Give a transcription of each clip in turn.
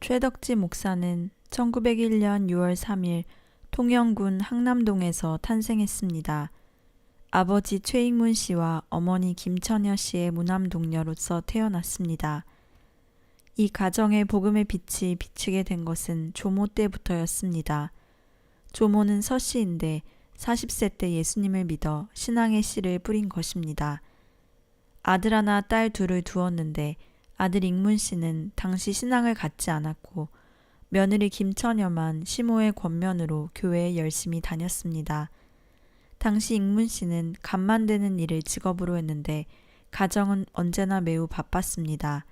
최덕지 목사는 1901년 6월 3일 통영군 항남동에서 탄생했습니다. 아버지 최익문 씨와 어머니 김처녀 씨의 무남 동녀로서 태어났습니다. 이 가정의 복음의 빛이 비추게 된 것은 조모 때부터였습니다. 조모는 서씨인데 40세 때 예수님을 믿어 신앙의 씨를 뿌린 것입니다. 아들 하나 딸 둘을 두었는데 아들 익문 씨는 당시 신앙을 갖지 않았고 며느리 김처녀만 시모의 권면으로 교회에 열심히 다녔습니다. 당시 익문 씨는 간 만드는 일을 직업으로 했는데 가정은 언제나 매우 바빴습니다.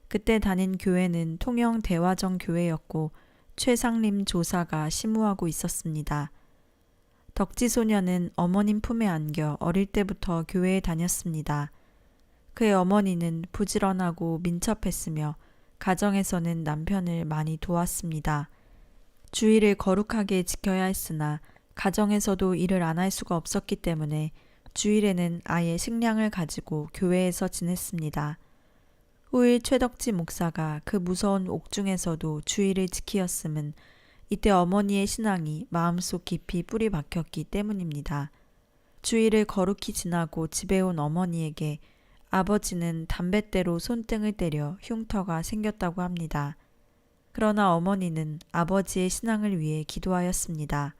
그때 다닌 교회는 통영 대화정 교회였고 최상림 조사가 심우하고 있었습니다. 덕지 소녀는 어머님 품에 안겨 어릴 때부터 교회에 다녔습니다. 그의 어머니는 부지런하고 민첩했으며 가정에서는 남편을 많이 도왔습니다. 주의를 거룩하게 지켜야 했으나 가정에서도 일을 안 할 수가 없었기 때문에 주일에는 아예 식량을 가지고 교회에서 지냈습니다. 후일 최덕지 목사가 그 무서운 옥중에서도 주의를 지키었음은 이때 어머니의 신앙이 마음속 깊이 뿌리 박혔기 때문입니다. 주일을 거룩히 지나고 집에 온 어머니에게 아버지는 담뱃대로 손등을 때려 흉터가 생겼다고 합니다. 그러나 어머니는 아버지의 신앙을 위해 기도하였습니다.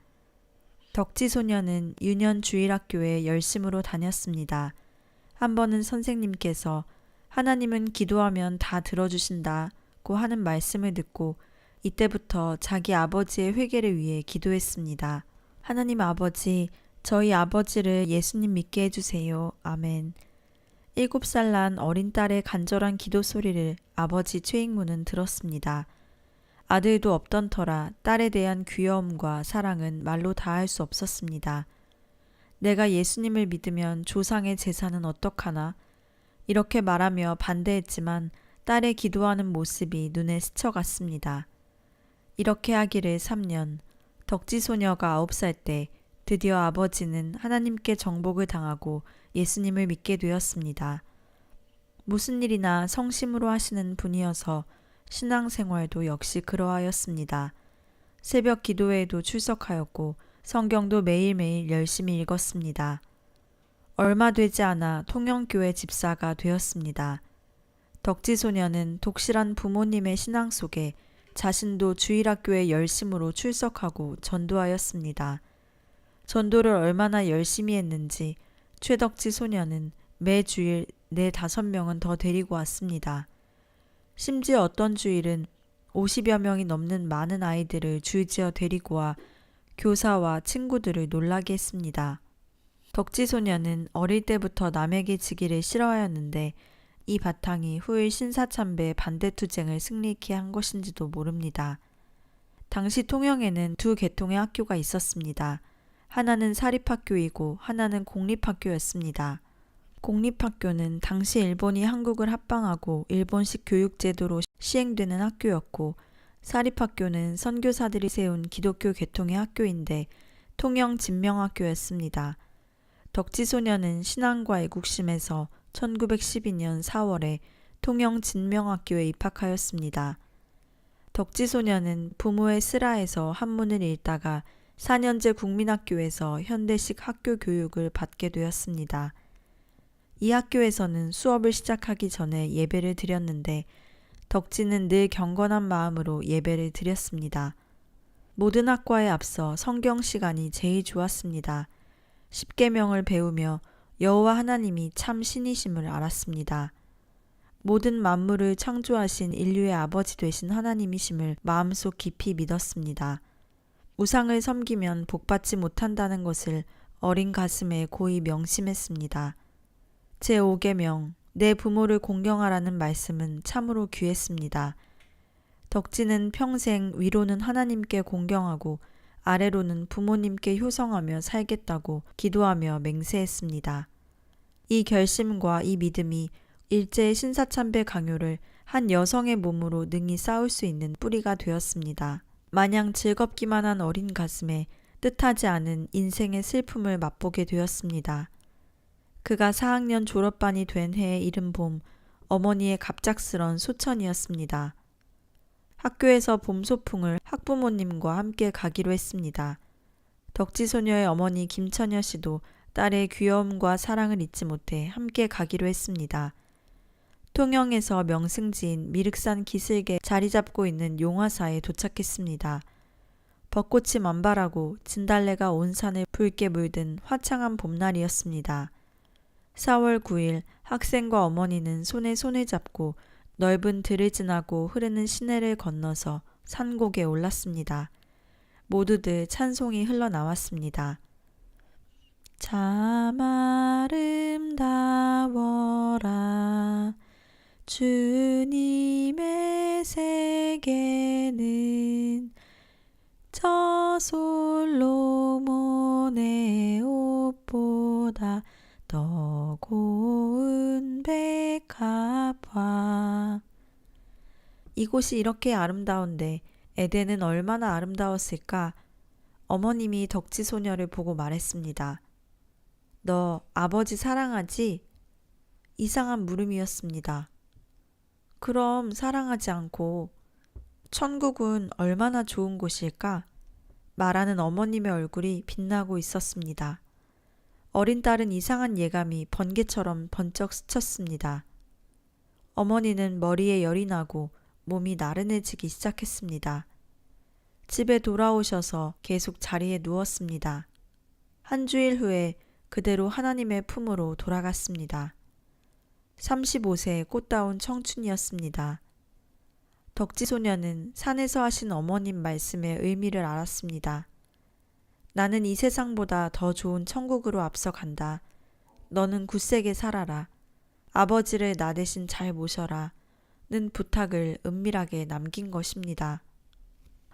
덕지 소녀는 유년 주일학교에 열심으로 다녔습니다. 한 번은 선생님께서 하나님은 기도하면 다 들어주신다고 하는 말씀을 듣고 이때부터 자기 아버지의 회개를 위해 기도했습니다. 하나님 아버지, 저희 아버지를 예수님 믿게 해주세요. 아멘. 7살 난 어린 딸의 간절한 기도 소리를 아버지 최익문은 들었습니다. 아들도 없던 터라 딸에 대한 귀여움과 사랑은 말로 다할 수 없었습니다. 내가 예수님을 믿으면 조상의 재산은 어떡하나? 이렇게 말하며 반대했지만 딸의 기도하는 모습이 눈에 스쳐갔습니다. 이렇게 하기를 3년, 덕지 소녀가 9살 때 드디어 아버지는 하나님께 정복을 당하고 예수님을 믿게 되었습니다. 무슨 일이나 성심으로 하시는 분이어서 신앙생활도 역시 그러하였습니다. 새벽 기도회에도 출석하였고 성경도 매일매일 열심히 읽었습니다. 얼마 되지 않아 통영교회 집사가 되었습니다. 덕지 소녀는 독실한 부모님의 신앙 속에 자신도 주일학교에 열심으로 출석하고 전도하였습니다. 전도를 얼마나 열심히 했는지 최덕지 소녀는 매주일 4-5명은 더 데리고 왔습니다. 심지어 어떤 주일은 50여 명이 넘는 많은 아이들을 줄지어 데리고 와 교사와 친구들을 놀라게 했습니다. 덕지 소녀는 어릴 때부터 남에게 지기를 싫어하였는데 이 바탕이 후일 신사참배 반대투쟁을 승리케 한 것인지도 모릅니다. 당시 통영에는 2 계통의 학교가 있었습니다. 하나는 사립학교이고 하나는 공립학교였습니다. 공립학교는 당시 일본이 한국을 합방하고 일본식 교육제도로 시행되는 학교였고 사립학교는 선교사들이 세운 기독교 계통의 학교인데 통영 진명학교였습니다. 덕지 소녀는 신앙과 애국심에서 1912년 4월에 통영 진명학교에 입학하였습니다. 덕지 소녀는 부모의 슬하에서 한문을 읽다가 4년제 국민학교에서 현대식 학교 교육을 받게 되었습니다. 이 학교에서는 수업을 시작하기 전에 예배를 드렸는데 덕지는 늘 경건한 마음으로 예배를 드렸습니다. 모든 학과에 앞서 성경 시간이 제일 좋았습니다. 10계명을 배우며 여호와 하나님이 참 신이심을 알았습니다. 모든 만물을 창조하신 인류의 아버지 되신 하나님이심을 마음속 깊이 믿었습니다. 우상을 섬기면 복받지 못한다는 것을 어린 가슴에 고이 명심했습니다. 제5계명, 내 부모를 공경하라는 말씀은 참으로 귀했습니다. 덕지는 평생 위로는 하나님께 공경하고 아래로는 부모님께 효성하며 살겠다고 기도하며 맹세했습니다. 이 결심과 이 믿음이 일제의 신사참배 강요를 한 여성의 몸으로 능히 싸울 수 있는 뿌리가 되었습니다. 마냥 즐겁기만 한 어린 가슴에 뜻하지 않은 인생의 슬픔을 맛보게 되었습니다. 그가 4학년 졸업반이 된 해의 이른 봄, 어머니의 갑작스런 소천이었습니다. 학교에서 봄 소풍을 학부모님과 함께 가기로 했습니다. 덕지소녀의 어머니 김처녀 씨도 딸의 귀여움과 사랑을 잊지 못해 함께 가기로 했습니다. 통영에서 명승지인 미륵산 기슭에 자리 잡고 있는 용화사에 도착했습니다. 벚꽃이 만발하고 진달래가 온 산을 붉게 물든 화창한 봄날이었습니다. 4월 9일 학생과 어머니는 손에 손을 잡고 넓은 들을 지나고 흐르는 시내를 건너서 산곡에 올랐습니다. 모두들 찬송이 흘러나왔습니다. 참 아름다워라 주님의 세계는 저 솔로몬의 옷보다 더 고운 백합화. 이곳이 이렇게 아름다운데 에덴은 얼마나 아름다웠을까? 어머님이 덕지소녀를 보고 말했습니다. 너 아버지 사랑하지? 이상한 물음이었습니다. 그럼 사랑하지 않고 천국은 얼마나 좋은 곳일까? 말하는 어머님의 얼굴이 빛나고 있었습니다. 어린 딸은 이상한 예감이 번개처럼 번쩍 스쳤습니다. 어머니는 머리에 열이 나고 몸이 나른해지기 시작했습니다. 집에 돌아오셔서 계속 자리에 누웠습니다. 한 주일 후에 그대로 하나님의 품으로 돌아갔습니다. 35세의 꽃다운 청춘이었습니다. 덕지소녀는 산에서 하신 어머님 말씀의 의미를 알았습니다. 나는 이 세상보다 더 좋은 천국으로 앞서간다. 너는 굳세게 살아라. 아버지를 나 대신 잘 모셔라. 는 부탁을 은밀하게 남긴 것입니다.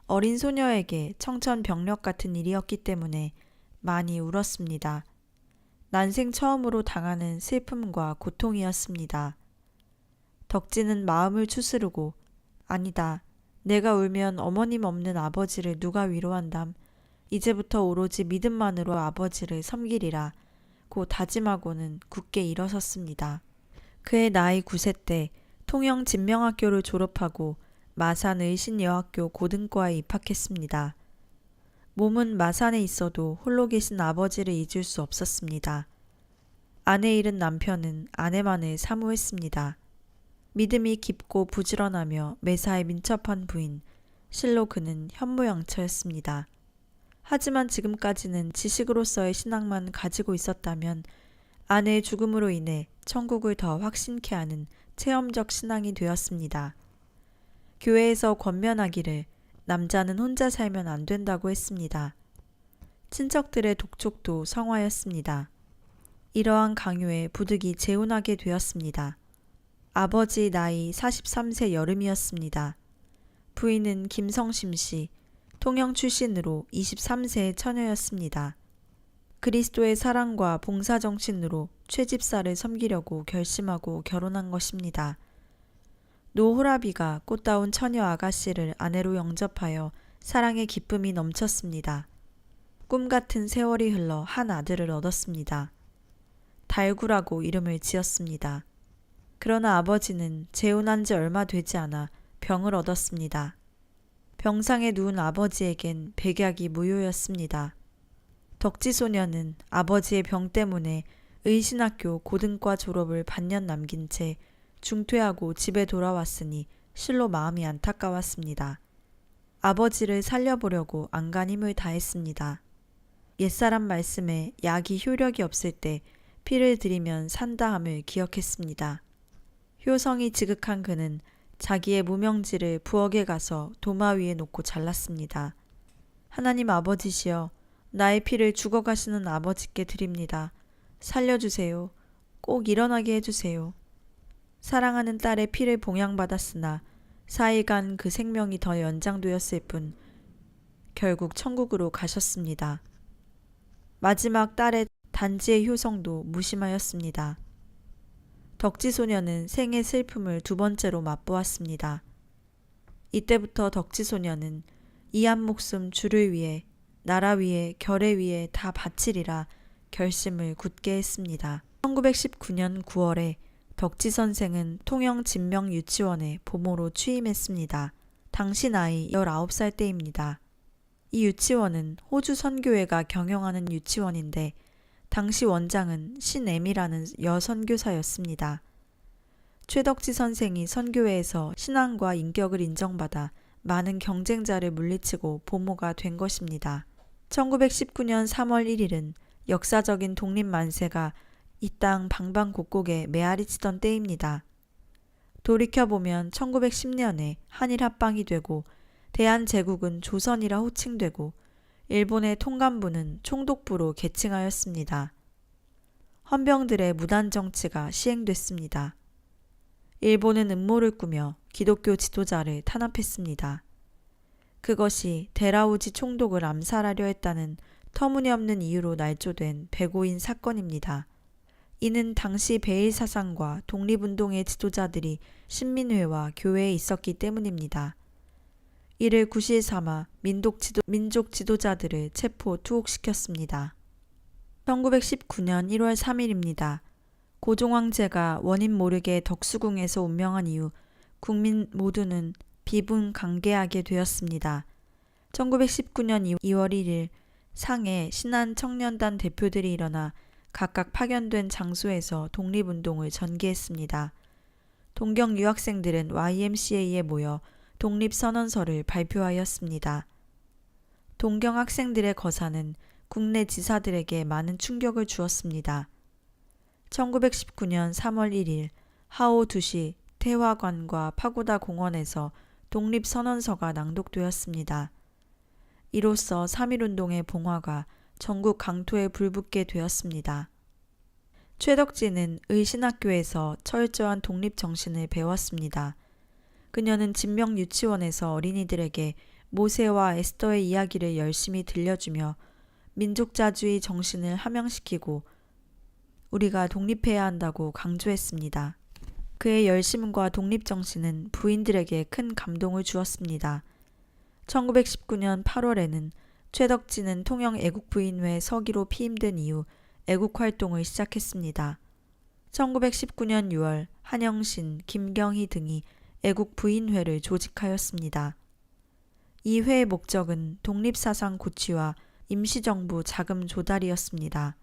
어린 소녀에게 청천벽력 같은 일이었기 때문에 많이 울었습니다. 난생 처음으로 당하는 슬픔과 고통이었습니다. 덕지는 마음을 추스르고 아니다. 내가 울면 어머님 없는 아버지를 누가 위로한담. 이제부터 오로지 믿음만으로 아버지를 섬기리라. 고 다짐하고는 굳게 일어섰습니다. 그의 나이 9세 때 통영 진명학교를 졸업하고 마산 의신여학교 고등과에 입학했습니다. 몸은 마산에 있어도 홀로 계신 아버지를 잊을 수 없었습니다. 아내 잃은 남편은 아내만을 사모했습니다. 믿음이 깊고 부지런하며 매사에 민첩한 부인, 실로 그는 현모양처였습니다. 하지만 지금까지는 지식으로서의 신앙만 가지고 있었다면 아내의 죽음으로 인해 천국을 더 확신케 하는 체험적 신앙이 되었습니다. 교회에서 권면하기를 남자는 혼자 살면 안 된다고 했습니다. 친척들의 독촉도 성화였습니다. 이러한 강요에 부득이 재혼하게 되었습니다. 아버지 나이 43세 여름이었습니다. 부인은 김성심 씨, 통영 출신으로 23세의 처녀였습니다. 그리스도의 사랑과 봉사정신으로 최집사를 섬기려고 결심하고 결혼한 것입니다. 노호라비가 꽃다운 처녀 아가씨를 아내로 영접하여 사랑의 기쁨이 넘쳤습니다. 꿈같은 세월이 흘러 한 아들을 얻었습니다. 달구라고 이름을 지었습니다. 그러나 아버지는 재혼한 지 얼마 되지 않아 병을 얻었습니다. 병상에 누운 아버지에겐 백약이 무효였습니다. 덕지소녀는 아버지의 병 때문에 의신학교 고등과 졸업을 반년 남긴 채 중퇴하고 집에 돌아왔으니 실로 마음이 안타까웠습니다. 아버지를 살려보려고 안간 힘을 다했습니다. 옛사람 말씀에 약이 효력이 없을 때 피를 들이면 산다함을 기억했습니다. 효성이 지극한 그는 자기의 무명지를 부엌에 가서 도마 위에 놓고 잘랐습니다. 하나님 아버지시여, 나의 피를 죽어가시는 아버지께 드립니다. 살려주세요. 꼭 일어나게 해주세요. 사랑하는 딸의 피를 봉양받았으나 4일간 그 생명이 더 연장되었을 뿐 결국 천국으로 가셨습니다. 마지막 딸의 단지의 효성도 무심하였습니다. 덕지소녀는 생의 슬픔을 두 번째로 맛보았습니다. 이때부터 덕지소녀는 이 한 목숨 주를 위해 나라 위에 결의 위에 다 바치리라 결심을 굳게 했습니다. 1919년 9월에 덕지 선생은 통영 진명유치원에 보모로 취임했습니다. 당시 나이 19살 때입니다. 이 유치원은 호주 선교회가 경영하는 유치원인데 당시 원장은 신애미라는 여선교사였습니다. 최덕지 선생이 선교회에서 신앙과 인격을 인정받아 많은 경쟁자를 물리치고 보모가 된 것입니다. 1919년 3월 1일은 역사적인 독립 만세가 이 땅 방방곡곡에 메아리치던 때입니다. 돌이켜보면 1910년에 한일 합방이 되고 대한제국은 조선이라 호칭되고 일본의 통감부는 총독부로 계칭하였습니다. 헌병들의 무단정치가 시행됐습니다. 일본은 음모를 꾸며 기독교 지도자를 탄압했습니다. 그것이 데라우지 총독을 암살하려 했다는 터무니없는 이유로 날조된 배고인 사건입니다. 이는 당시 베일 사상과 독립운동의 지도자들이 신민회와 교회에 있었기 때문입니다. 이를 구실 삼아 민족 지도자들을 체포 투옥시켰습니다. 1919년 1월 3일입니다. 고종황제가 원인 모르게 덕수궁에서 운명한 이후 국민 모두는 비분강개하게 되었습니다. 1919년 2월 1일 상해 신안 청년단 대표들이 일어나 각각 파견된 장소에서 독립운동을 전개했습니다. 동경 유학생들은 YMCA에 모여 독립선언서를 발표하였습니다. 동경 학생들의 거사는 국내 지사들에게 많은 충격을 주었습니다. 1919년 3월 1일 하오 2시 태화관과 파고다 공원에서 독립선언서가 낭독되었습니다. 이로써 3.1운동의 봉화가 전국 강토에 불붙게 되었습니다. 최덕지는 의신학교에서 철저한 독립정신을 배웠습니다. 그녀는 진명유치원에서 어린이들에게 모세와 에스더의 이야기를 열심히 들려주며 민족자주의 정신을 함양시키고 우리가 독립해야 한다고 강조했습니다. 그의 열심과 독립정신은 부인들에게 큰 감동을 주었습니다. 1919년 8월에는 최덕지는 통영애국부인회 서기로 피임된 이후 애국활동을 시작했습니다. 1919년 6월 한영신, 김경희 등이 애국부인회를 조직하였습니다. 이 회의 목적은 독립사상 고취와 임시정부 자금 조달이었습니다.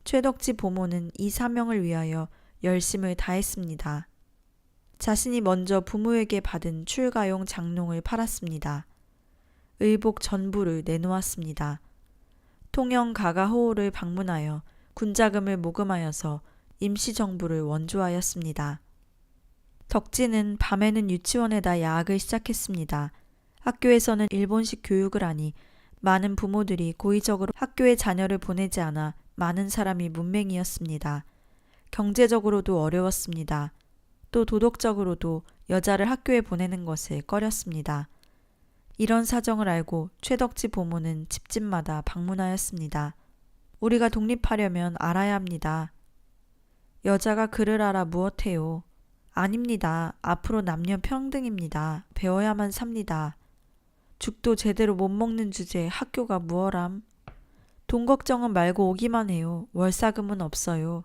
최덕지 보모는 이 사명을 위하여 열심을 다했습니다. 자신이 먼저 부모에게 받은 출가용 장롱을 팔았습니다. 의복 전부를 내놓았습니다. 통영 가가호호를 방문하여 군자금을 모금하여서 임시정부를 원조하였습니다. 덕지는 밤에는 유치원에다 야학을 시작했습니다. 학교에서는 일본식 교육을 하니 많은 부모들이 고의적으로 학교에 자녀를 보내지 않아 많은 사람이 문맹이었습니다. 경제적으로도 어려웠습니다. 또 도덕적으로도 여자를 학교에 보내는 것을 꺼렸습니다. 이런 사정을 알고 최덕지 보모는 집집마다 방문하였습니다. 우리가 독립하려면 알아야 합니다. 여자가 글을 알아 무엇해요? 아닙니다. 앞으로 남녀 평등입니다. 배워야만 삽니다. 죽도 제대로 못 먹는 주제에 학교가 무엇람? 돈 걱정은 말고 오기만 해요. 월사금은 없어요.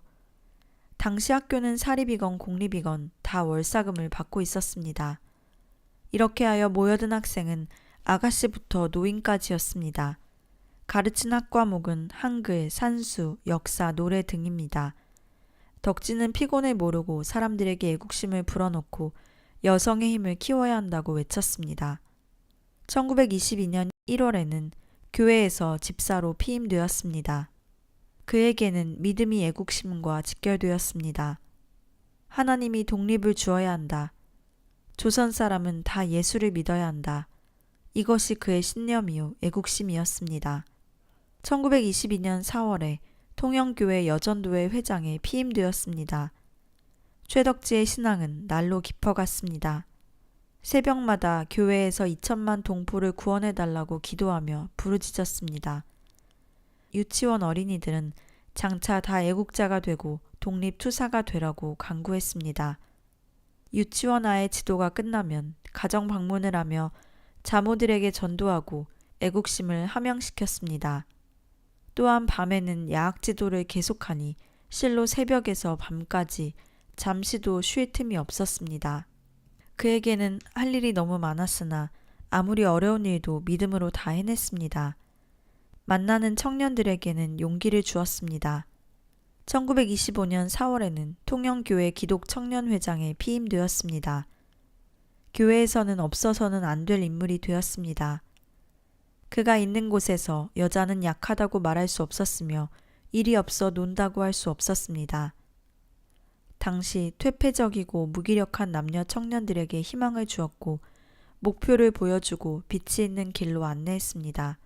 당시 학교는 사립이건 공립이건 다 월사금을 받고 있었습니다. 이렇게 하여 모여든 학생은 아가씨부터 노인까지였습니다. 가르친 학과목은 한글, 산수, 역사, 노래 등입니다. 덕지는 피곤을 모르고 사람들에게 애국심을 불어넣고 여성의 힘을 키워야 한다고 외쳤습니다. 1922년 1월에는 교회에서 집사로 피임되었습니다. 그에게는 믿음이 애국심과 직결되었습니다. 하나님이 독립을 주어야 한다. 조선 사람은 다 예수를 믿어야 한다. 이것이 그의 신념이요 애국심이었습니다. 1922년 4월에 통영교회 여전도회 회장에 피임되었습니다. 최덕지의 신앙은 날로 깊어갔습니다. 새벽마다 교회에서 2천만 동포를 구원해달라고 기도하며 부르짖었습니다. 유치원 어린이들은 장차 다 애국자가 되고 독립투사가 되라고 강구했습니다. 유치원 아의 지도가 끝나면 가정 방문을 하며 자모들에게 전도하고 애국심을 함양시켰습니다. 또한 밤에는 야학 지도를 계속하니 실로 새벽에서 밤까지 잠시도 쉴 틈이 없었습니다. 그에게는 할 일이 너무 많았으나 아무리 어려운 일도 믿음으로 다 해냈습니다. 만나는 청년들에게는 용기를 주었습니다. 1925년 4월에는 통영교회 기독청년회장에 피임되었습니다. 교회에서는 없어서는 안 될 인물이 되었습니다. 그가 있는 곳에서 여자는 약하다고 말할 수 없었으며 일이 없어 논다고 할 수 없었습니다. 당시 퇴폐적이고 무기력한 남녀 청년들에게 희망을 주었고 목표를 보여주고 빛이 있는 길로 안내했습니다.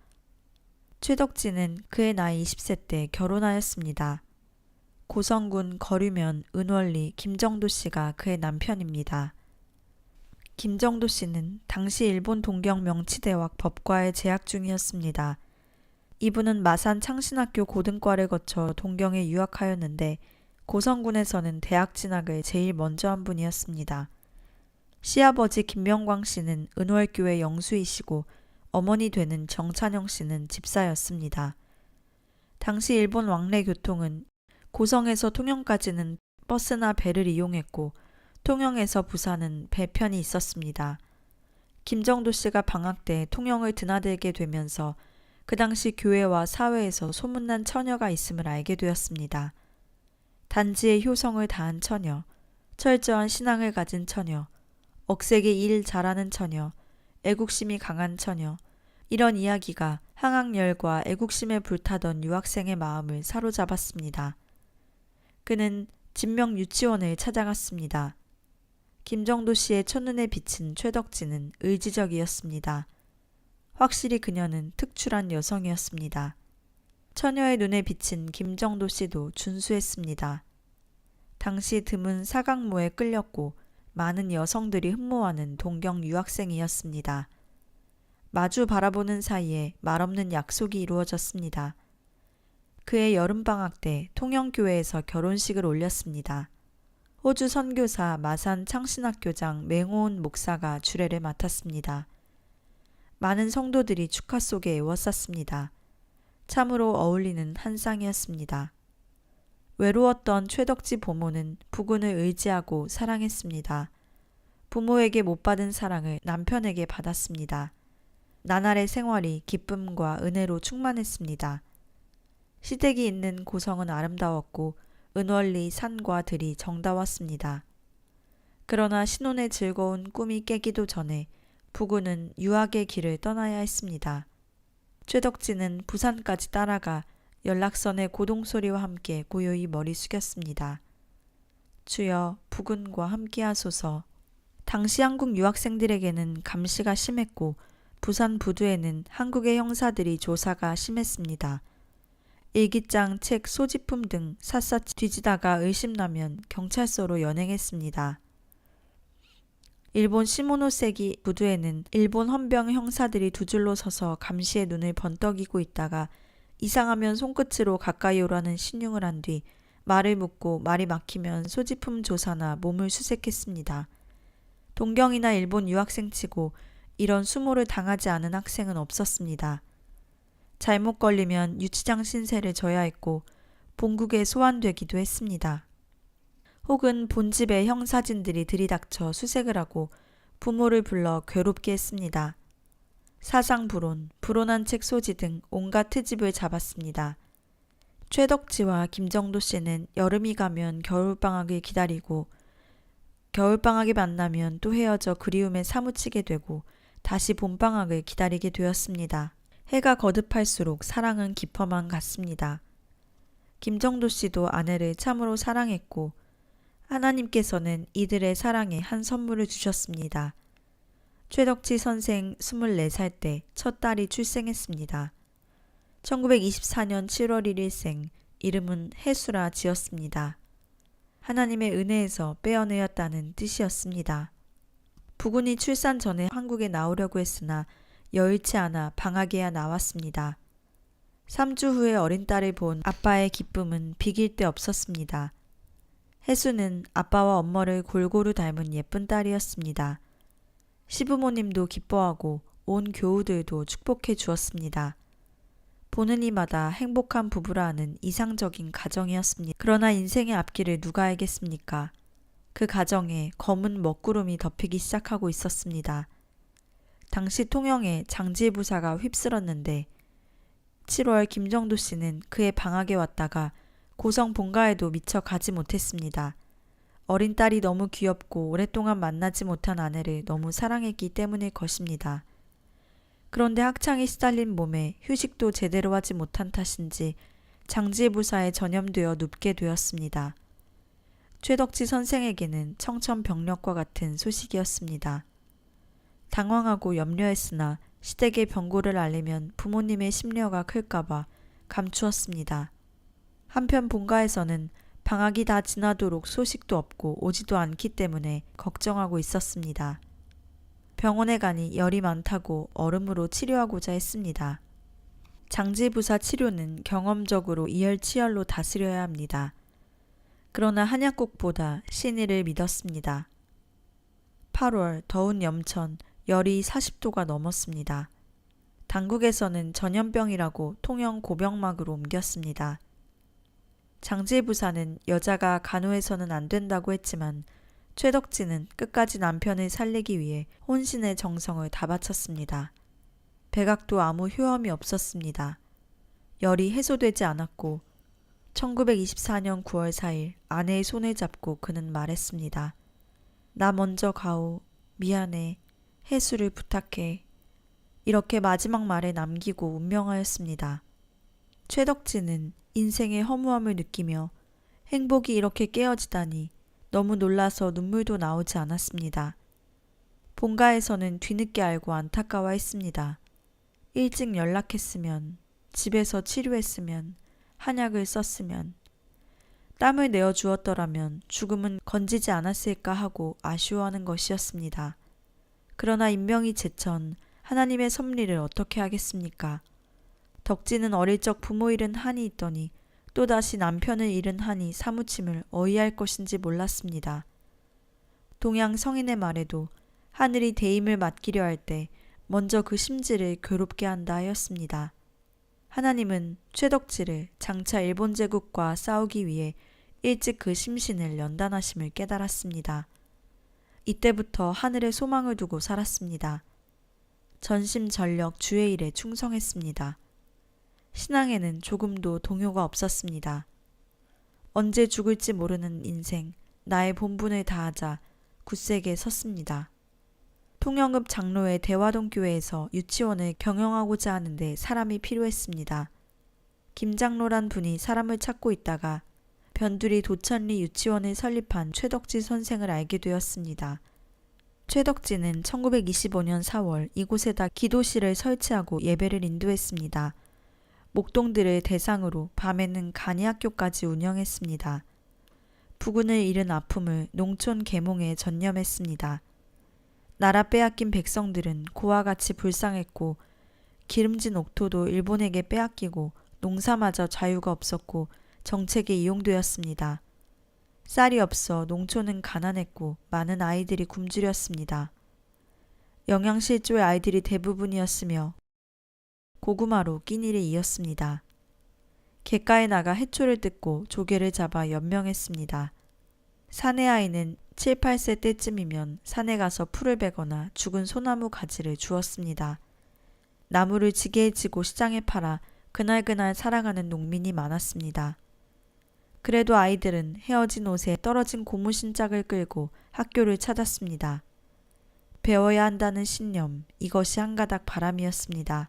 최덕진은 그의 나이 20세 때 결혼하였습니다. 고성군 거류면 은월리 김정도 씨가 그의 남편입니다. 김정도 씨는 당시 일본 동경 명치대학 법과에 재학 중이었습니다. 이분은 마산 창신학교 고등과를 거쳐 동경에 유학하였는데 고성군에서는 대학 진학을 제일 먼저 한 분이었습니다. 시아버지 김명광 씨는 은월교회 영수이시고 어머니 되는 정찬영 씨는 집사였습니다. 당시 일본 왕래 교통은 고성에서 통영까지는 버스나 배를 이용했고 통영에서 부산은 배편이 있었습니다. 김정도 씨가 방학 때 통영을 드나들게 되면서 그 당시 교회와 사회에서 소문난 처녀가 있음을 알게 되었습니다. 단지의 효성을 다한 처녀, 철저한 신앙을 가진 처녀, 억세게 일 잘하는 처녀, 애국심이 강한 처녀, 이런 이야기가 항학열과 애국심에 불타던 유학생의 마음을 사로잡았습니다. 그는 진명 유치원을 찾아갔습니다. 김정도 씨의 첫눈에 비친 최덕진은 의지적이었습니다. 확실히 그녀는 특출한 여성이었습니다. 처녀의 눈에 비친 김정도 씨도 준수했습니다. 당시 드문 사각모에 끌렸고 많은 여성들이 흠모하는 동경 유학생이었습니다. 마주 바라보는 사이에 말없는 약속이 이루어졌습니다. 그의 여름방학 때 통영교회에서 결혼식을 올렸습니다. 호주 선교사 마산 창신학교장 맹호은 목사가 주례를 맡았습니다. 많은 성도들이 축하 속에 애워쌌습니다. 참으로 어울리는 한 쌍이었습니다. 외로웠던 최덕지 부모는 부군을 의지하고 사랑했습니다. 부모에게 못 받은 사랑을 남편에게 받았습니다. 나날의 생활이 기쁨과 은혜로 충만했습니다. 시댁이 있는 고성은 아름다웠고 은월리 산과 들이 정다웠습니다. 그러나 신혼의 즐거운 꿈이 깨기도 전에 부군은 유학의 길을 떠나야 했습니다. 최덕진은 부산까지 따라가 연락선의 고동소리와 함께 고요히 머리 숙였습니다. 주여 부군과 함께하소서. 당시 한국 유학생들에게는 감시가 심했고 부산 부두에는 한국의 형사들이 조사가 심했습니다. 일기장, 책, 소지품 등 샅샅이 뒤지다가 의심나면 경찰서로 연행했습니다. 일본 시모노세기 부두에는 일본 헌병 형사들이 두 줄로 서서 감시의 눈을 번떡이고 있다가 이상하면 손끝으로 가까이 오라는 신용을 한 뒤 말을 묻고 말이 막히면 소지품 조사나 몸을 수색했습니다. 동경이나 일본 유학생치고 이런 수모를 당하지 않은 학생은 없었습니다. 잘못 걸리면 유치장 신세를 져야 했고 본국에 소환되기도 했습니다. 혹은 본집의 형사진들이 들이닥쳐 수색을 하고 부모를 불러 괴롭게 했습니다. 사상불온, 불온한 책 소지 등 온갖 트집을 잡았습니다. 최덕지와 김정도 씨는 여름이 가면 겨울방학을 기다리고 겨울방학이 만나면 또 헤어져 그리움에 사무치게 되고 다시 봄방학을 기다리게 되었습니다. 해가 거듭할수록 사랑은 깊어만 갔습니다. 김정도 씨도 아내를 참으로 사랑했고 하나님께서는 이들의 사랑에 한 선물을 주셨습니다. 최덕지 선생 24살 때 첫 딸이 출생했습니다. 1924년 7월 1일생, 이름은 해수라 지었습니다. 하나님의 은혜에서 빼어내었다는 뜻이었습니다. 부군이 출산 전에 한국에 나오려고 했으나 여의치 않아 방학에야 나왔습니다. 3주 후에 어린 딸을 본 아빠의 기쁨은 비길 데 없었습니다. 해수는 아빠와 엄마를 골고루 닮은 예쁜 딸이었습니다. 시부모님도 기뻐하고 온 교우들도 축복해 주었습니다. 보는 이마다 행복한 부부라 하는 이상적인 가정이었습니다. 그러나 인생의 앞길을 누가 알겠습니까? 그 가정에 검은 먹구름이 덮이기 시작하고 있었습니다. 당시 통영에 장지부사가 휩쓸었는데 7월 김정도 씨는 그의 방학에 왔다가 고성 본가에도 미처 가지 못했습니다. 어린 딸이 너무 귀엽고 오랫동안 만나지 못한 아내를 너무 사랑했기 때문일 것입니다. 그런데 학창에 시달린 몸에 휴식도 제대로 하지 못한 탓인지 장지부사에 전염되어 눕게 되었습니다. 최덕지 선생에게는 청천벽력과 같은 소식이었습니다. 당황하고 염려했으나 시댁에 병고를 알리면 부모님의 심려가 클까봐 감추었습니다. 한편 본가에서는 방학이 다 지나도록 소식도 없고 오지도 않기 때문에 걱정하고 있었습니다. 병원에 가니 열이 많다고 얼음으로 치료하고자 했습니다. 장지부사 치료는 경험적으로 이열치열로 다스려야 합니다. 그러나 한약국보다 신의를 믿었습니다. 8월 더운 염천, 열이 40도가 넘었습니다. 당국에서는 전염병이라고 통영 고병막으로 옮겼습니다. 장지부사는 여자가 간호해서는 안 된다고 했지만 최덕지는 끝까지 남편을 살리기 위해 혼신의 정성을 다 바쳤습니다. 백악도 아무 효험이 없었습니다. 열이 해소되지 않았고 1924년 9월 4일 아내의 손을 잡고 그는 말했습니다. 나 먼저 가오. 미안해. 해수를 부탁해. 이렇게 마지막 말에 남기고 운명하였습니다. 최덕지는 인생의 허무함을 느끼며 행복이 이렇게 깨어지다니 너무 놀라서 눈물도 나오지 않았습니다. 본가에서는 뒤늦게 알고 안타까워했습니다. 일찍 연락했으면, 집에서 치료했으면, 한약을 썼으면, 땀을 내어 주었더라면 죽음은 건지지 않았을까 하고 아쉬워하는 것이었습니다. 그러나 인명이 제천 하나님의 섭리를 어떻게 하겠습니까? 덕지는 어릴 적 부모 잃은 한이 있더니 또다시 남편을 잃은 한이 사무침을 어이할 것인지 몰랐습니다. 동양 성인의 말에도 하늘이 대임을 맡기려 할 때 먼저 그 심지를 괴롭게 한다 하였습니다. 하나님은 최덕지를 장차 일본 제국과 싸우기 위해 일찍 그 심신을 연단하심을 깨달았습니다. 이때부터 하늘에 소망을 두고 살았습니다. 전심전력 주의 일에 충성했습니다. 신앙에는 조금도 동요가 없었습니다. 언제 죽을지 모르는 인생, 나의 본분을 다하자 굳세게 섰습니다. 통영읍 장로의 대화동교회에서 유치원을 경영하고자 하는데 사람이 필요했습니다. 김장로란 분이 사람을 찾고 있다가 변두리 도천리 유치원을 설립한 최덕지 선생을 알게 되었습니다. 최덕지는 1925년 4월 이곳에다 기도실을 설치하고 예배를 인도했습니다. 목동들을 대상으로 밤에는 간이학교까지 운영했습니다. 부군을 잃은 아픔을 농촌 계몽에 전념했습니다. 나라 빼앗긴 백성들은 고와 같이 불쌍했고 기름진 옥토도 일본에게 빼앗기고 농사마저 자유가 없었고 정책에 이용되었습니다. 쌀이 없어 농촌은 가난했고 많은 아이들이 굶주렸습니다. 영양실조의 아이들이 대부분이었으며 고구마로 끼니를 이었습니다. 갯가에 나가 해초를 뜯고 조개를 잡아 연명했습니다. 사내 아이는 7, 8세 때쯤이면 산에 가서 풀을 베거나 죽은 소나무 가지를 주었습니다. 나무를 지게에 지고 시장에 팔아 그날그날 살아가는 농민이 많았습니다. 그래도 아이들은 헤어진 옷에 떨어진 고무신 짝을 끌고 학교를 찾았습니다. 배워야 한다는 신념, 이것이 한 가닥 바람이었습니다.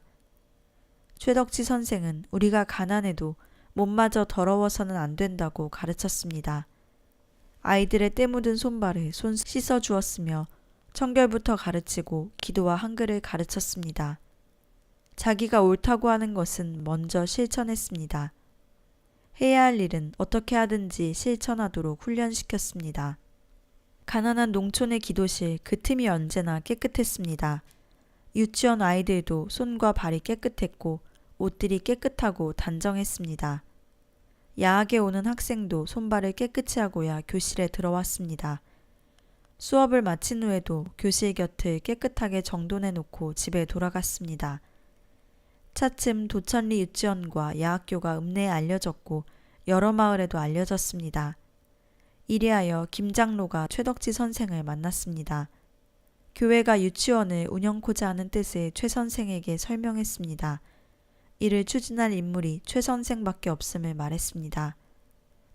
최덕지 선생은 우리가 가난해도 몸마저 더러워서는 안 된다고 가르쳤습니다. 아이들의 때 묻은 손발을 손 씻어 주었으며 청결부터 가르치고 기도와 한글을 가르쳤습니다. 자기가 옳다고 하는 것은 먼저 실천했습니다. 해야 할 일은 어떻게 하든지 실천하도록 훈련시켰습니다. 가난한 농촌의 기도실 그 틈이 언제나 깨끗했습니다. 유치원 아이들도 손과 발이 깨끗했고 옷들이 깨끗하고 단정했습니다. 야학에 오는 학생도 손발을 깨끗이 하고야 교실에 들어왔습니다. 수업을 마친 후에도 교실 곁을 깨끗하게 정돈해 놓고 집에 돌아갔습니다. 차츰 도천리 유치원과 야학교가 읍내에 알려졌고 여러 마을에도 알려졌습니다. 이리하여 김 장로가 최덕지 선생을 만났습니다. 교회가 유치원을 운영코자 하는 뜻을 최 선생에게 설명했습니다. 이를 추진할 인물이 최 선생밖에 없음을 말했습니다.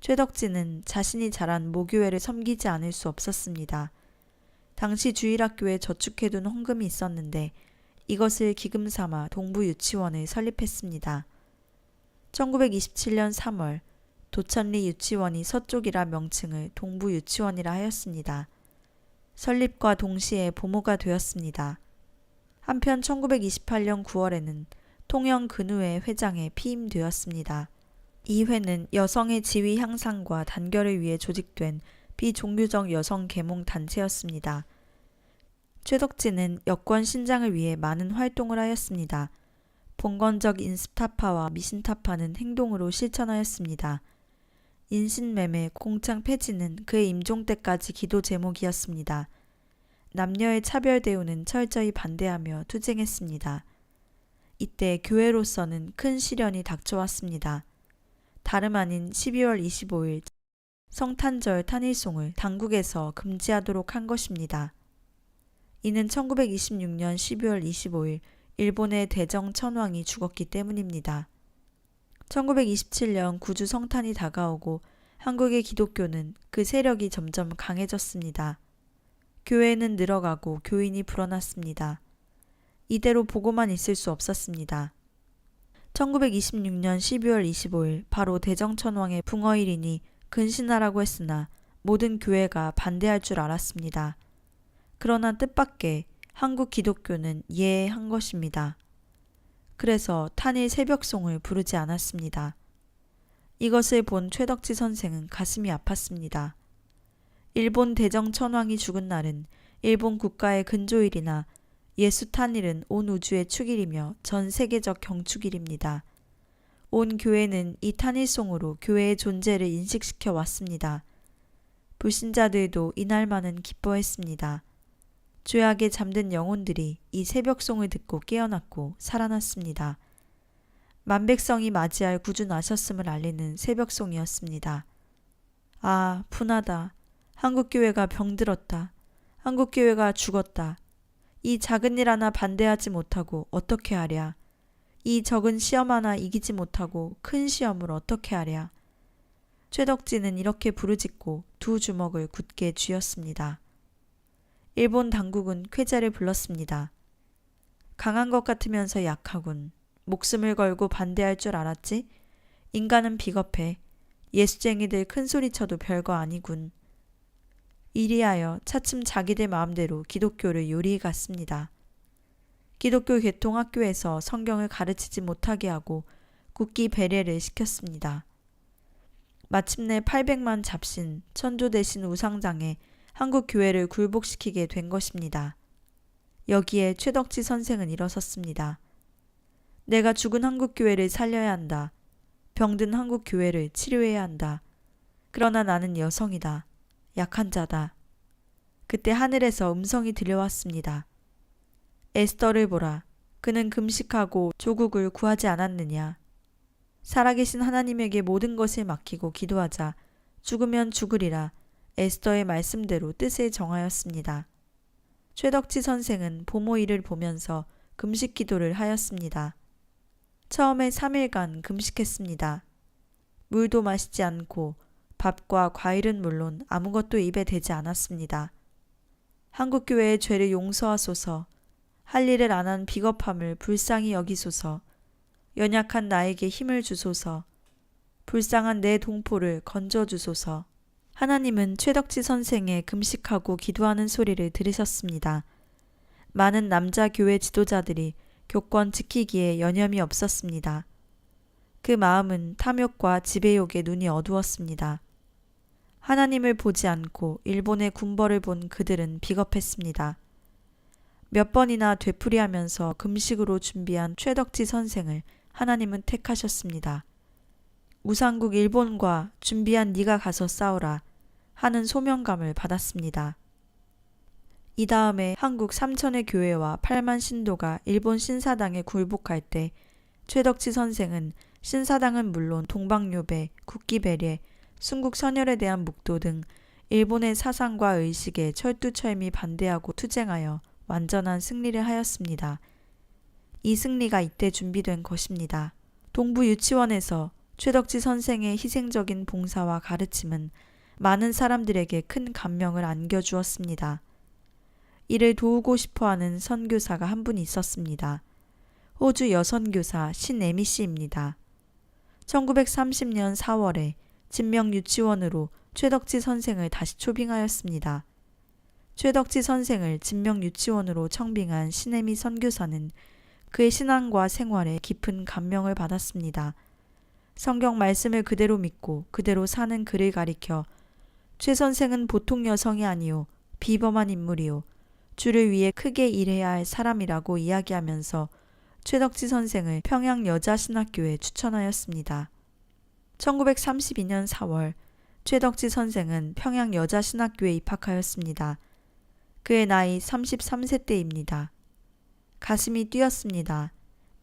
최덕지는 자신이 자란 모교회를 섬기지 않을 수 없었습니다. 당시 주일학교에 저축해둔 헌금이 있었는데 이것을 기금 삼아 동부유치원을 설립했습니다. 1927년 3월 도천리 유치원이 서쪽이라 명칭을 동부유치원이라 하였습니다. 설립과 동시에 보모가 되었습니다. 한편 1928년 9월에는 통영근우회 회장에 피임되었습니다. 이 회는 여성의 지위 향상과 단결을 위해 조직된 비종교적 여성 계몽 단체였습니다. 최덕지는 여권 신장을 위해 많은 활동을 하였습니다. 봉건적 인습타파와 미신타파는 행동으로 실천하였습니다. 인신매매, 공창 폐지는 그의 임종 때까지 기도 제목이었습니다. 남녀의 차별 대우는 철저히 반대하며 투쟁했습니다. 이때 교회로서는 큰 시련이 닥쳐왔습니다. 다름 아닌 12월 25일 성탄절 탄일송을 당국에서 금지하도록 한 것입니다. 이는 1926년 12월 25일 일본의 대정 천황이 죽었기 때문입니다. 1927년 구주 성탄이 다가오고 한국의 기독교는 그 세력이 점점 강해졌습니다. 교회는 늘어가고 교인이 불어났습니다. 이대로 보고만 있을 수 없었습니다. 1926년 12월 25일 바로 대정천왕의 붕어일이니 근신하라고 했으나 모든 교회가 반대할 줄 알았습니다. 그러나 뜻밖의 한국 기독교는 예한 것입니다. 그래서 탄일 새벽송을 부르지 않았습니다. 이것을 본 최덕지 선생은 가슴이 아팠습니다. 일본 대정천왕이 죽은 날은 일본 국가의 근조일이나 예수 탄일은 온 우주의 축일이며 전 세계적 경축일입니다. 온 교회는 이 탄일송으로 교회의 존재를 인식시켜 왔습니다. 불신자들도 이날만은 기뻐했습니다. 죄악에 잠든 영혼들이 이 새벽송을 듣고 깨어났고 살아났습니다. 만백성이 맞이할 구주 나셨음을 알리는 새벽송이었습니다. 아, 분하다. 한국교회가 병들었다. 한국교회가 죽었다. 이 작은 일 하나 반대하지 못하고 어떻게 하랴. 이 적은 시험 하나 이기지 못하고 큰 시험을 어떻게 하랴. 최덕지는 이렇게 부르짖고 두 주먹을 굳게 쥐었습니다. 일본 당국은 쾌재를 불렀습니다. 강한 것 같으면서 약하군. 목숨을 걸고 반대할 줄 알았지? 인간은 비겁해. 예수쟁이들 큰소리쳐도 별거 아니군. 이리하여 차츰 자기들 마음대로 기독교를 요리해 갔습니다. 기독교 개통학교에서 성경을 가르치지 못하게 하고 국기 배례를 시켰습니다. 마침내 800만 잡신, 천조 대신 우상장에 한국 교회를 굴복시키게 된 것입니다. 여기에 최덕지 선생은 일어섰습니다. 내가 죽은 한국 교회를 살려야 한다. 병든 한국 교회를 치료해야 한다. 그러나 나는 여성이다. 약한 자다. 그때 하늘에서 음성이 들려왔습니다. 에스더를 보라. 그는 금식하고 조국을 구하지 않았느냐. 살아계신 하나님에게 모든 것을 맡기고 기도하자. 죽으면 죽으리라. 에스더의 말씀대로 뜻을 정하였습니다. 최덕지 선생은 보모일을 보면서 금식 기도를 하였습니다. 처음에 3일간 금식했습니다. 물도 마시지 않고 밥과 과일은 물론 아무것도 입에 대지 않았습니다. 한국교회의 죄를 용서하소서, 할 일을 안 한 비겁함을 불쌍히 여기소서, 연약한 나에게 힘을 주소서, 불쌍한 내 동포를 건져주소서. 하나님은 최덕지 선생의 금식하고 기도하는 소리를 들으셨습니다. 많은 남자 교회 지도자들이 교권 지키기에 여념이 없었습니다. 그 마음은 탐욕과 지배욕에 눈이 어두웠습니다. 하나님을 보지 않고 일본의 군벌을 본 그들은 비겁했습니다. 몇 번이나 되풀이하면서 금식으로 준비한 최덕지 선생을 하나님은 택하셨습니다. 우상국 일본과 준비한 네가 가서 싸우라 하는 소명감을 받았습니다. 이 다음에 한국 3천의 교회와 8만 신도가 일본 신사당에 굴복할 때 최덕지 선생은 신사당은 물론 동방요배, 국기배례, 순국선열에 대한 묵도 등 일본의 사상과 의식에 철두철미 반대하고 투쟁하여 완전한 승리를 하였습니다. 이 승리가 이때 준비된 것입니다. 동부 유치원에서 최덕지 선생의 희생적인 봉사와 가르침은 많은 사람들에게 큰 감명을 안겨주었습니다. 이를 도우고 싶어하는 선교사가 한 분 있었습니다. 호주 여선교사 신에미 씨입니다. 1930년 4월에 진명 유치원으로 최덕지 선생을 다시 초빙하였습니다. 최덕지 선생을 진명 유치원으로 청빙한 신에미 선교사는 그의 신앙과 생활에 깊은 감명을 받았습니다. 성경 말씀을 그대로 믿고 그대로 사는 그를 가리켜 최 선생은 보통 여성이 아니요 비범한 인물이요 주를 위해 크게 일해야 할 사람이라고 이야기하면서 최덕지 선생을 평양 여자신학교에 추천하였습니다. 1932년 4월 최덕지 선생은 평양 여자신학교에 입학하였습니다. 그의 나이 33세 때입니다. 가슴이 뛰었습니다.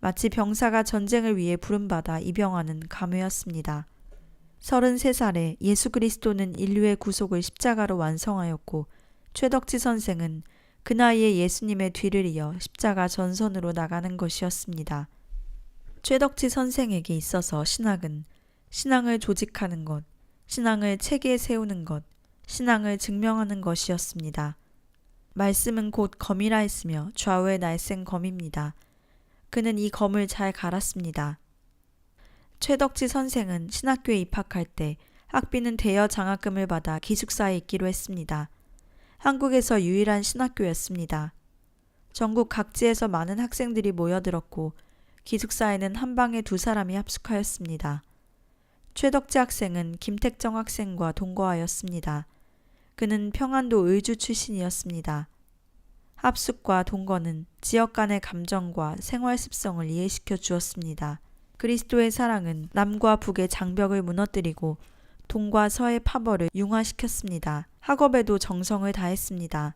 마치 병사가 전쟁을 위해 부름받아 입영하는 감회였습니다. 33살에 예수 그리스도는 인류의 구속을 십자가로 완성하였고 최덕지 선생은 그 나이에 예수님의 뒤를 이어 십자가 전선으로 나가는 것이었습니다. 최덕지 선생에게 있어서 신학은 신앙을 조직하는 것, 신앙을 체계에 세우는 것, 신앙을 증명하는 것이었습니다. 말씀은 곧 검이라 했으며 좌우에 날쌘 검입니다. 그는 이 검을 잘 갈았습니다. 최덕지 선생은 신학교에 입학할 때 학비는 대여 장학금을 받아 기숙사에 있기로 했습니다. 한국에서 유일한 신학교였습니다. 전국 각지에서 많은 학생들이 모여들었고 기숙사에는 한 방에 2사람이 합숙하였습니다. 최덕지 학생은 김택정 학생과 동거하였습니다. 그는 평안도 의주 출신이었습니다. 합숙과 동거는 지역 간의 감정과 생활 습성을 이해시켜 주었습니다. 그리스도의 사랑은 남과 북의 장벽을 무너뜨리고 동과 서의 파벌을 융화시켰습니다. 학업에도 정성을 다했습니다.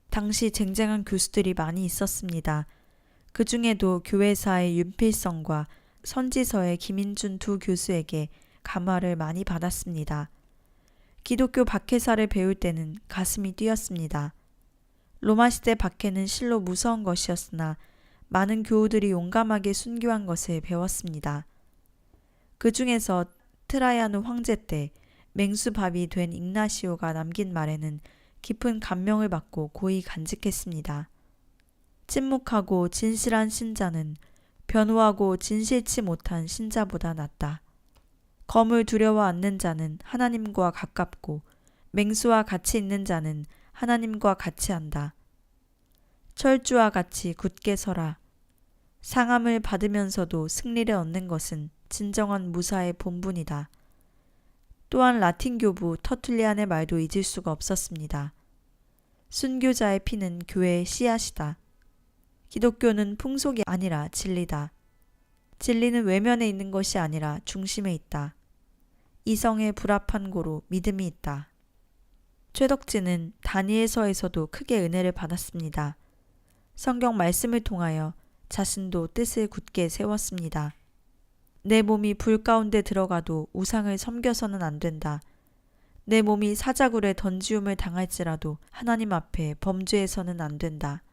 당시 쟁쟁한 교수들이 많이 있었습니다. 그 중에도 교회사의 윤필성과 선지서의 김인준 2 교수에게 감화를 많이 받았습니다. 기독교 박해사를 배울 때는 가슴이 뛰었습니다. 로마 시대 박해는 실로 무서운 것이었으나 많은 교우들이 용감하게 순교한 것을 배웠습니다. 그 중에서 트라이아누 황제 때 맹수밥이 된 ig나시오가 남긴 말에는 깊은 감명을 받고 고이 간직했습니다. 침묵하고 진실한 신자는 변호하고 진실치 못한 신자보다 낫다. 검을 두려워 않는 자는 하나님과 가깝고 맹수와 같이 있는 자는 하나님과 같이 한다. 철주와 같이 굳게 서라. 상함을 받으면서도 승리를 얻는 것은 진정한 무사의 본분이다. 또한 라틴 교부 터툴리안의 말도 잊을 수가 없었습니다. 순교자의 피는 교회의 씨앗이다. 기독교는 풍속이 아니라 진리다. 진리는 외면에 있는 것이 아니라 중심에 있다. 이성의 불합한 고로 믿음이 있다. 최덕지는 다니엘서에서도 크게 은혜를 받았습니다. 성경 말씀을 통하여 자신도 뜻을 굳게 세웠습니다. 내 몸이 불 가운데 들어가도 우상을 섬겨서는 안 된다. 내 몸이 사자굴에 던지움을 당할지라도 하나님 앞에 범죄해서는 안 된다.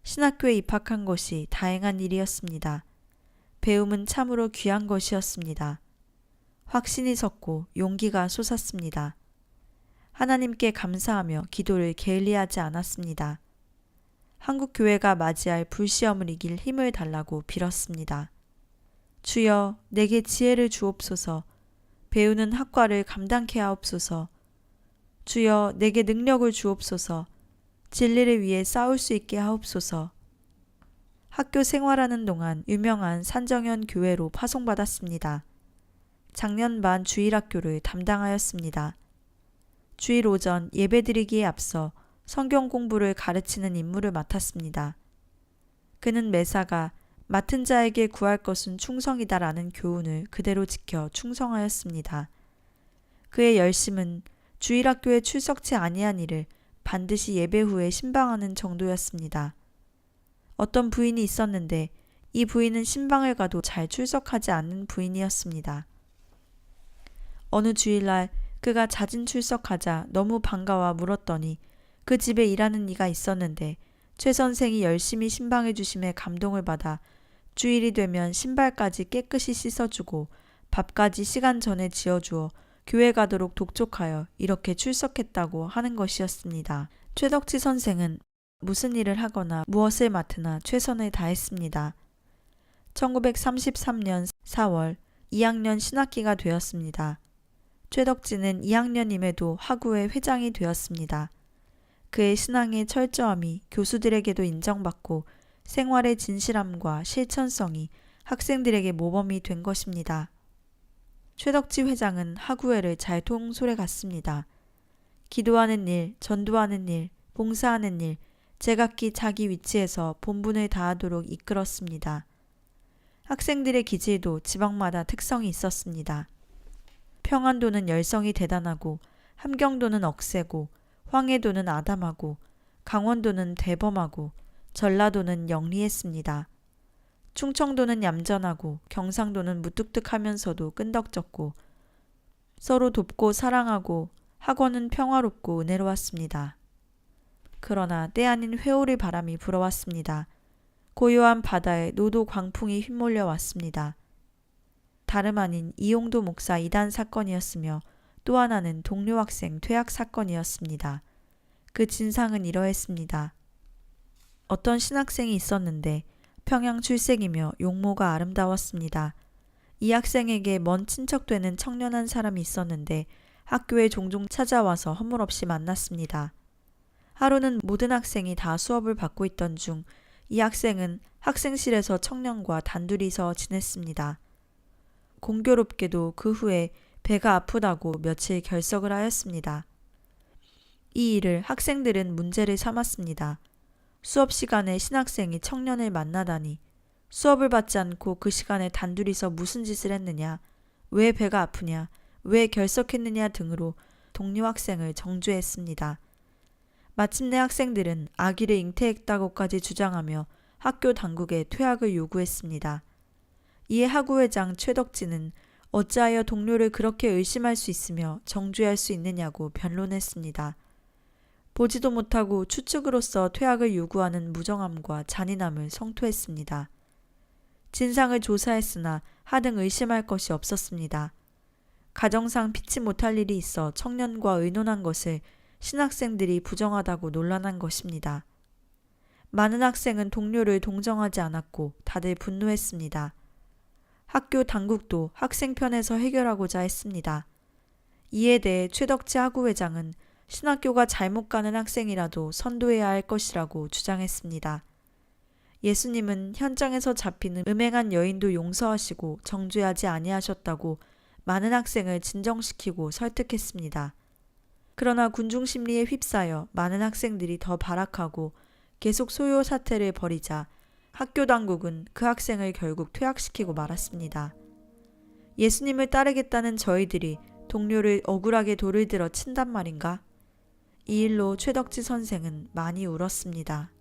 신학교에 입학한 것이 다행한 일이었습니다. 배움은 참으로 귀한 것이었습니다. 확신이 섰고 용기가 솟았습니다. 하나님께 감사하며 기도를 게을리하지 않았습니다. 한국 교회가 맞이할 불시험을 이길 힘을 달라고 빌었습니다. 주여 내게 지혜를 주옵소서. 배우는 학과를 감당케 하옵소서. 주여 내게 능력을 주옵소서. 진리를 위해 싸울 수 있게 하옵소서. 학교 생활하는 동안 유명한 산정현 교회로 파송받았습니다. 작년 반 주일학교를 담당하였습니다. 주일 오전 예배드리기에 앞서 성경 공부를 가르치는 임무를 맡았습니다. 그는 매사가 맡은 자에게 구할 것은 충성이다라는 교훈을 그대로 지켜 충성하였습니다. 그의 열심은 주일학교에 출석치 아니한 이를 반드시 예배 후에 신방하는 정도였습니다. 어떤 부인이 있었는데 이 부인은 신방을 가도 잘 출석하지 않는 부인이었습니다. 어느 주일날 그가 자진 출석하자 너무 반가워 물었더니 그 집에 일하는 이가 있었는데 최 선생이 열심히 신방해 주심에 감동을 받아 주일이 되면 신발까지 깨끗이 씻어주고 밥까지 시간 전에 지어주어 교회 가도록 독촉하여 이렇게 출석했다고 하는 것이었습니다. 최덕지 선생은 무슨 일을 하거나 무엇을 맡으나 최선을 다했습니다. 1933년 4월 2학년 신학기가 되었습니다. 최덕지는 2학년임에도 학우의 회장이 되었습니다. 그의 신앙의 철저함이 교수들에게도 인정받고 생활의 진실함과 실천성이 학생들에게 모범이 된 것입니다. 최덕지 회장은 학우회를 잘 통솔해 갔습니다. 기도하는 일, 전도하는 일, 봉사하는 일, 제각기 자기 위치에서 본분을 다하도록 이끌었습니다. 학생들의 기질도 지방마다 특성이 있었습니다. 평안도는 열성이 대단하고 함경도는 억세고 황해도는 아담하고 강원도는 대범하고 전라도는 영리했습니다. 충청도는 얌전하고 경상도는 무뚝뚝하면서도 끈덕졌고 서로 돕고 사랑하고 학원은 평화롭고 은혜로웠습니다. 그러나 때 아닌 회오리 바람이 불어왔습니다. 고요한 바다에 노도 광풍이 휘몰려 왔습니다. 다름 아닌 이용도 목사 이단 사건이었으며 또 하나는 동료 학생 퇴학 사건이었습니다. 그 진상은 이러했습니다. 어떤 신학생이 있었는데 평양 출생이며 용모가 아름다웠습니다. 이 학생에게 먼 친척 되는 청년한 사람이 있었는데 학교에 종종 찾아와서 허물없이 만났습니다. 하루는 모든 학생이 다 수업을 받고 있던 중 이 학생은 학생실에서 청년과 단둘이서 지냈습니다. 공교롭게도 그 후에 배가 아프다고 며칠 결석을 하였습니다. 이 일을 학생들은 문제를 삼았습니다. 수업 시간에 신학생이 청년을 만나다니 수업을 받지 않고 그 시간에 단둘이서 무슨 짓을 했느냐, 왜 배가 아프냐, 왜 결석했느냐 등으로 동료 학생을 정죄했습니다. 마침내 학생들은 아기를 잉태했다고까지 주장하며 학교 당국에 퇴학을 요구했습니다. 이에 학우회장 최덕지는 어찌하여 동료를 그렇게 의심할 수 있으며 정죄할 수 있느냐고 변론했습니다. 보지도 못하고 추측으로서 퇴학을 요구하는 무정함과 잔인함을 성토했습니다. 진상을 조사했으나 하등 의심할 것이 없었습니다. 가정상 피치 못할 일이 있어 청년과 의논한 것을 신학생들이 부정하다고 논란한 것입니다. 많은 학생은 동료를 동정하지 않았고 다들 분노했습니다. 학교 당국도 학생 편에서 해결하고자 했습니다. 이에 대해 최덕지 학우회장은 신학교가 잘못 가는 학생이라도 선도해야 할 것이라고 주장했습니다. 예수님은 현장에서 잡히는 음행한 여인도 용서하시고 정죄하지 아니하셨다고 많은 학생을 진정시키고 설득했습니다. 그러나 군중심리에 휩싸여 많은 학생들이 더 발악하고 계속 소요 사태를 벌이자 학교 당국은 그 학생을 결국 퇴학시키고 말았습니다. 예수님을 따르겠다는 저희들이 동료를 억울하게 돌을 들어 친단 말인가? 이 일로 최덕지 선생은 많이 울었습니다.